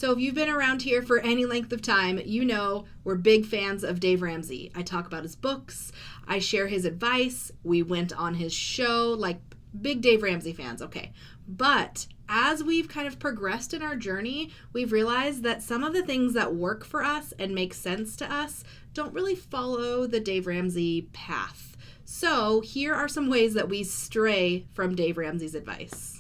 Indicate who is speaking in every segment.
Speaker 1: So if you've been around here for any length of time, you know we're big fans of Dave Ramsey. I talk about his books. I share his advice. We went on his show, like big Dave Ramsey fans, okay. But as we've kind of progressed in our journey, we've realized that some of the things that work for us and make sense to us don't really follow the Dave Ramsey path. So here are some ways that we stray from Dave Ramsey's advice.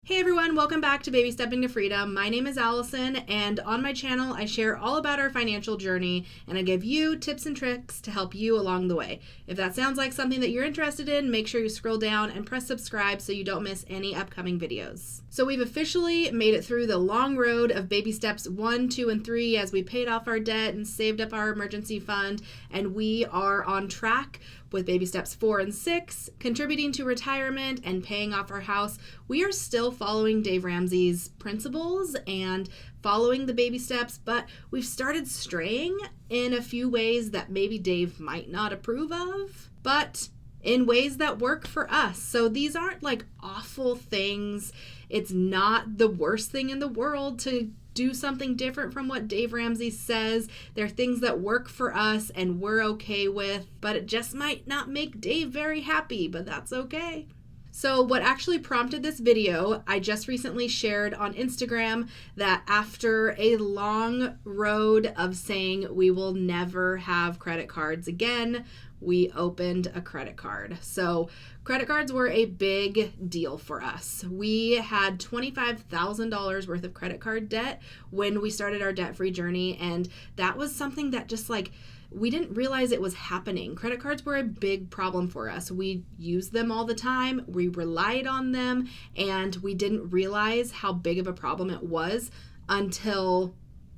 Speaker 1: Hey everyone, welcome back to Baby Stepping to Freedom. My name is Allison, and on my channel I share all about our financial journey, and I give you tips and tricks to help you along the way. If that sounds like something that you're interested in, make sure you scroll down and press subscribe so you don't miss any upcoming videos. So we've officially made it through the long road of baby steps 1, 2, and 3 as we paid off our debt and saved up our emergency fund, and we are on track with baby steps 4 and 6, contributing to retirement and paying off our house. We are still following Dave Ramsey's principles and following the baby steps, but we've started straying in a few ways that maybe Dave might not approve of, but in ways that work for us. So these aren't like awful things. It's not the worst thing in the world to do something different from what Dave Ramsey says. They're things that work for us and we're okay with, but it just might not make Dave very happy, but that's okay. So what actually prompted this video, I just recently shared on Instagram that after a long road of saying we will never have credit cards again, we opened a credit card. So credit cards were a big deal for us. We had $25,000 worth of credit card debt when we started our debt-free journey, and that was something that just like we didn't realize it was happening. Credit cards were a big problem for us. We used them all the time, we relied on them, and we didn't realize how big of a problem it was until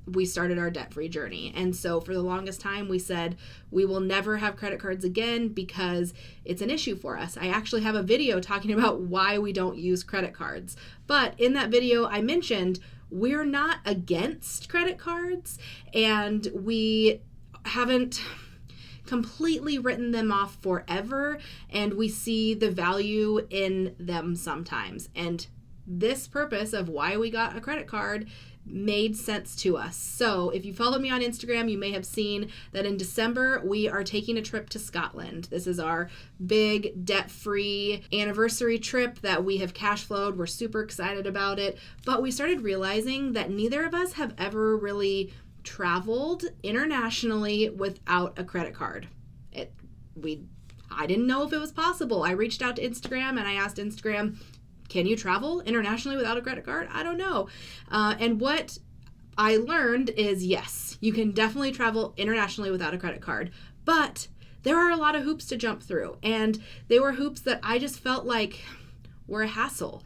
Speaker 1: we started our debt-free journey. And so for the longest time, we said we will never have credit cards again because it's an issue for us. I actually have a video talking about why we don't use credit cards. But in that video, I mentioned we're not against credit cards, and we haven't completely written them off forever, and we see the value in them sometimes. And this purpose of why we got a credit card made sense to us. So if you follow me on Instagram, you may have seen that in December we are taking a trip to Scotland. This is our big debt-free anniversary trip that we have cash flowed. We're super excited about it, but we started realizing that neither of us have ever really traveled internationally without a credit card. I didn't know if it was possible. I reached out to Instagram and I asked Instagram, can you travel internationally without a credit card? I don't know. And what I learned is yes, you can definitely travel internationally without a credit card, but there are a lot of hoops to jump through. And they were hoops that I just felt like were a hassle.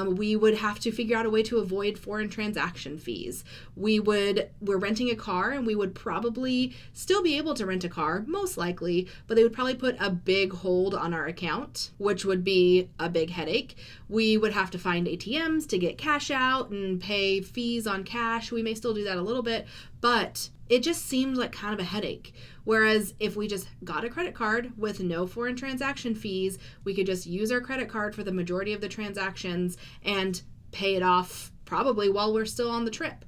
Speaker 1: We would have to figure out a way to avoid foreign transaction fees. We're renting a car, and we would probably still be able to rent a car, most likely, but they would probably put a big hold on our account, which would be a big headache. We would have to find ATMs to get cash out and pay fees on cash. We may still do that a little bit, but it just seemed like kind of a headache. Whereas if we just got a credit card with no foreign transaction fees, we could just use our credit card for the majority of the transactions and pay it off probably while we're still on the trip,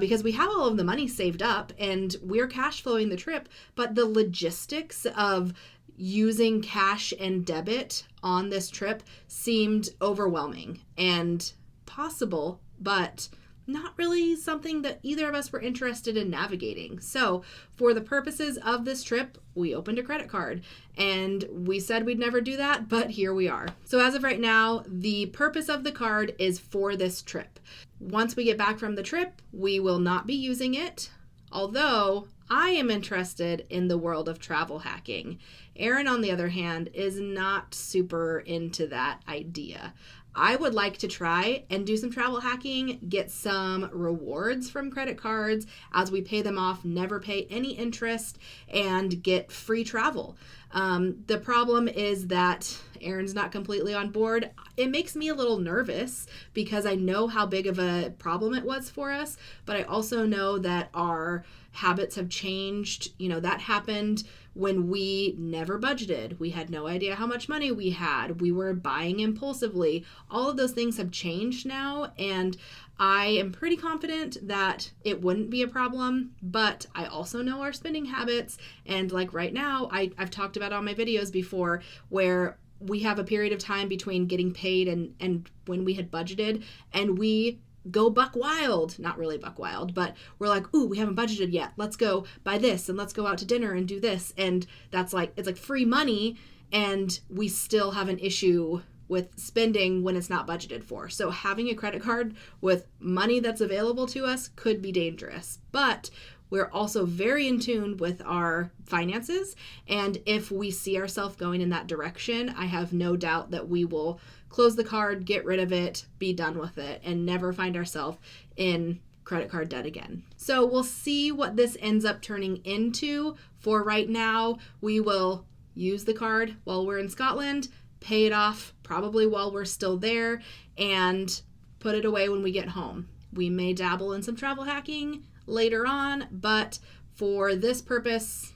Speaker 1: because we have all of the money saved up and we're cash flowing the trip, but the logistics of using cash and debit on this trip seemed overwhelming and possible, but not really something that either of us were interested in navigating. So for the purposes of this trip, we opened a credit card, and we said we'd never do that, but here we are. So as of right now, the purpose of the card is for this trip. Once we get back from the trip, we will not be using it, although I am interested in the world of travel hacking. Erin, on the other hand, is not super into that idea. I would like to try and do some travel hacking, get some rewards from credit cards as we pay them off, never pay any interest, and get free travel. The problem is that Erin's not completely on board. It makes me a little nervous because I know how big of a problem it was for us, but I also know that our habits have changed. You know, that happened when we never budgeted. We had no idea how much money we had. We were buying impulsively. All of those things have changed now, and I am pretty confident that it wouldn't be a problem, but I also know our spending habits. And like right now, I've talked about on my videos before where we have a period of time between getting paid and when we had budgeted, and we go buck wild. Not really buck wild, but we're like, ooh, we haven't budgeted yet. Let's go buy this and let's go out to dinner and do this. And that's like, it's like free money, and we still have an issue with spending when it's not budgeted for. So having a credit card with money that's available to us could be dangerous, but we're also very in tune with our finances. And if we see ourselves going in that direction, I have no doubt that we will close the card, get rid of it, be done with it, and never find ourselves in credit card debt again. So we'll see what this ends up turning into. For right now, we will use the card while we're in Scotland, pay it off probably while we're still there, and put it away when we get home. We may dabble in some travel hacking later on, but for this purpose,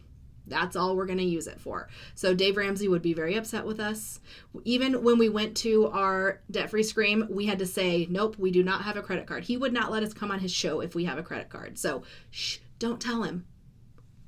Speaker 1: that's all we're going to use it for. So Dave Ramsey would be very upset with us. Even when we went to our debt-free scream, we had to say, nope, we do not have a credit card. He would not let us come on his show if we have a credit card. So shh, don't tell him.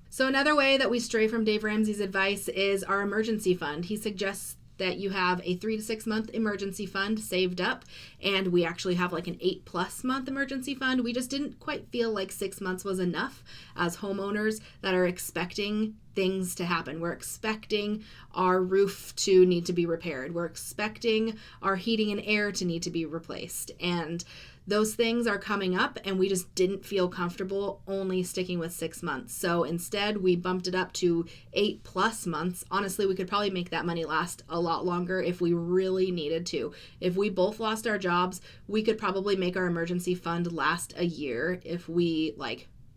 Speaker 1: So another way that we stray from Dave Ramsey's advice is our emergency fund. He suggests that you have a 3 to 6 month emergency fund saved up, and we actually have like an 8+ month emergency fund. We just didn't quite feel like 6 months was enough as homeowners that are expecting things to happen. We're expecting our roof to need to be repaired. We're expecting our heating and air to need to be replaced. And those things are coming up, and we just didn't feel comfortable only sticking with 6 months. So instead, we bumped it up to 8+ months. Honestly, we could probably make that money last a lot longer if we really needed to. If we both lost our jobs, we could probably make our emergency fund last a year if we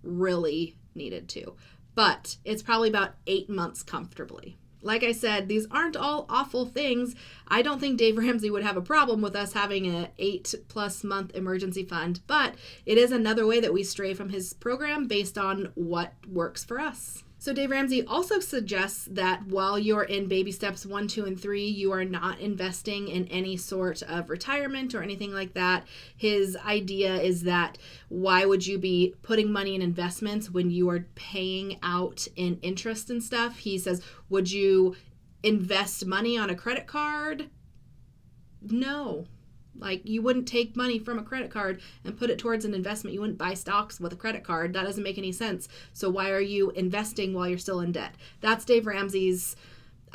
Speaker 1: really needed to. But it's probably about 8 months comfortably. Like I said, these aren't all awful things. I don't think Dave Ramsey would have a problem with us having an 8+ month emergency fund, but it is another way that we stray from his program based on what works for us. So Dave Ramsey also suggests that while you're in baby steps 1, 2, and 3, you are not investing in any sort of retirement or anything like that. His idea is that why would you be putting money in investments when you are paying out in interest and stuff? He says, would you invest money on a credit card? No. You wouldn't take money from a credit card and put it towards an investment. You wouldn't buy stocks with a credit card. That doesn't make any sense. So why are you investing while you're still in debt? That's Dave Ramsey's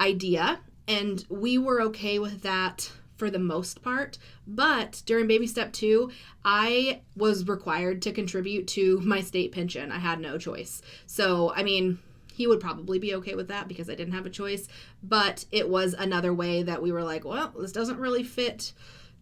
Speaker 1: idea, and we were okay with that for the most part. But during baby step 2, I was required to contribute to my state pension. I had no choice. So, he would probably be okay with that because I didn't have a choice. But it was another way that we were like, well, this doesn't really fit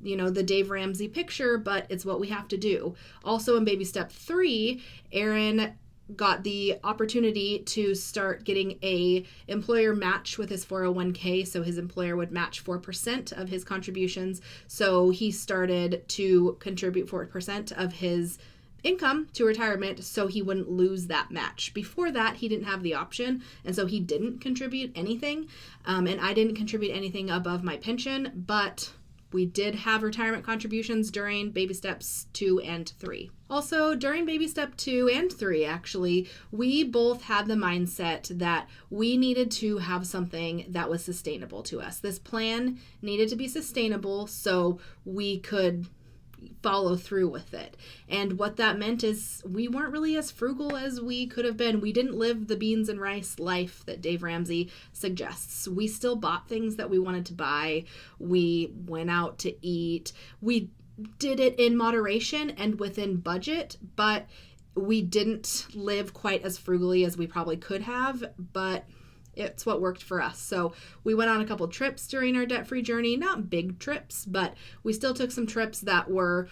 Speaker 1: the Dave Ramsey picture, but it's what we have to do. Also in baby step 3, Aaron got the opportunity to start getting a employer match with his 401k. So his employer would match 4% of his contributions. So he started to contribute 4% of his income to retirement so he wouldn't lose that match. Before that, he didn't have the option, and so he didn't contribute anything. And I didn't contribute anything above my pension, but we did have retirement contributions during baby steps 2 and 3. Also, during baby step 2 and 3, actually, we both had the mindset that we needed to have something that was sustainable to us. This plan needed to be sustainable so we could follow through with it. And what that meant is we weren't really as frugal as we could have been. We didn't live the beans and rice life that Dave Ramsey suggests. We still bought things that we wanted to buy. We went out to eat. We did it in moderation and within budget, but we didn't live quite as frugally as we probably could have, but it's what worked for us. So we went on a couple trips during our debt-free journey, not big trips, but we still took some trips that were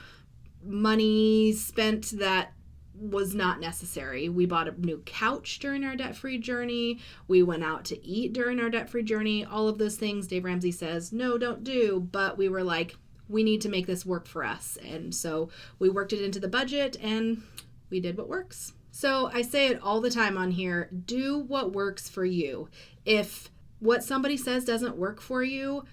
Speaker 1: money spent that was not necessary. We bought a new couch during our debt-free journey. We went out to eat during our debt-free journey. All of those things Dave Ramsey says, no, don't do. But we were like, we need to make this work for us. And so we worked it into the budget and we did what works. So I say it all the time on here, do what works for you. If what somebody says doesn't work for you,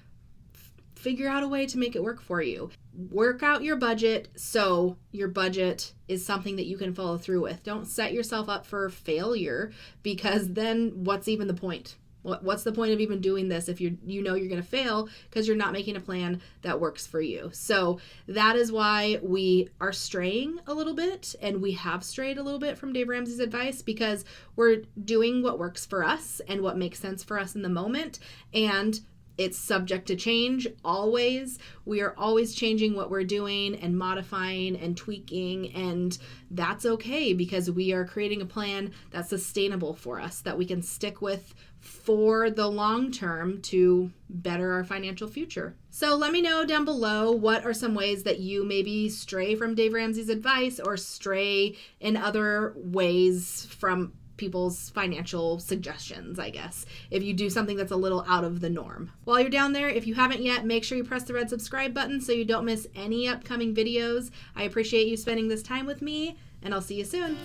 Speaker 1: figure out a way to make it work for you. Work out your budget so your budget is something that you can follow through with. Don't set yourself up for failure, because then what's even the point? What's the point of even doing this if you know you're going to fail because you're not making a plan that works for you? So that is why we are straying a little bit, and we have strayed a little bit from Dave Ramsey's advice, because we're doing what works for us and what makes sense for us in the moment, and it's subject to change always. We are always changing what we're doing and modifying and tweaking, and that's okay, because we are creating a plan that's sustainable for us, that we can stick with for the long term to better our financial future. So let me know down below, what are some ways that you maybe stray from Dave Ramsey's advice, or stray in other ways from people's financial suggestions, I guess, if you do something that's a little out of the norm. While you're down there, if you haven't yet, make sure you press the red subscribe button so you don't miss any upcoming videos. I appreciate you spending this time with me, and I'll see you soon.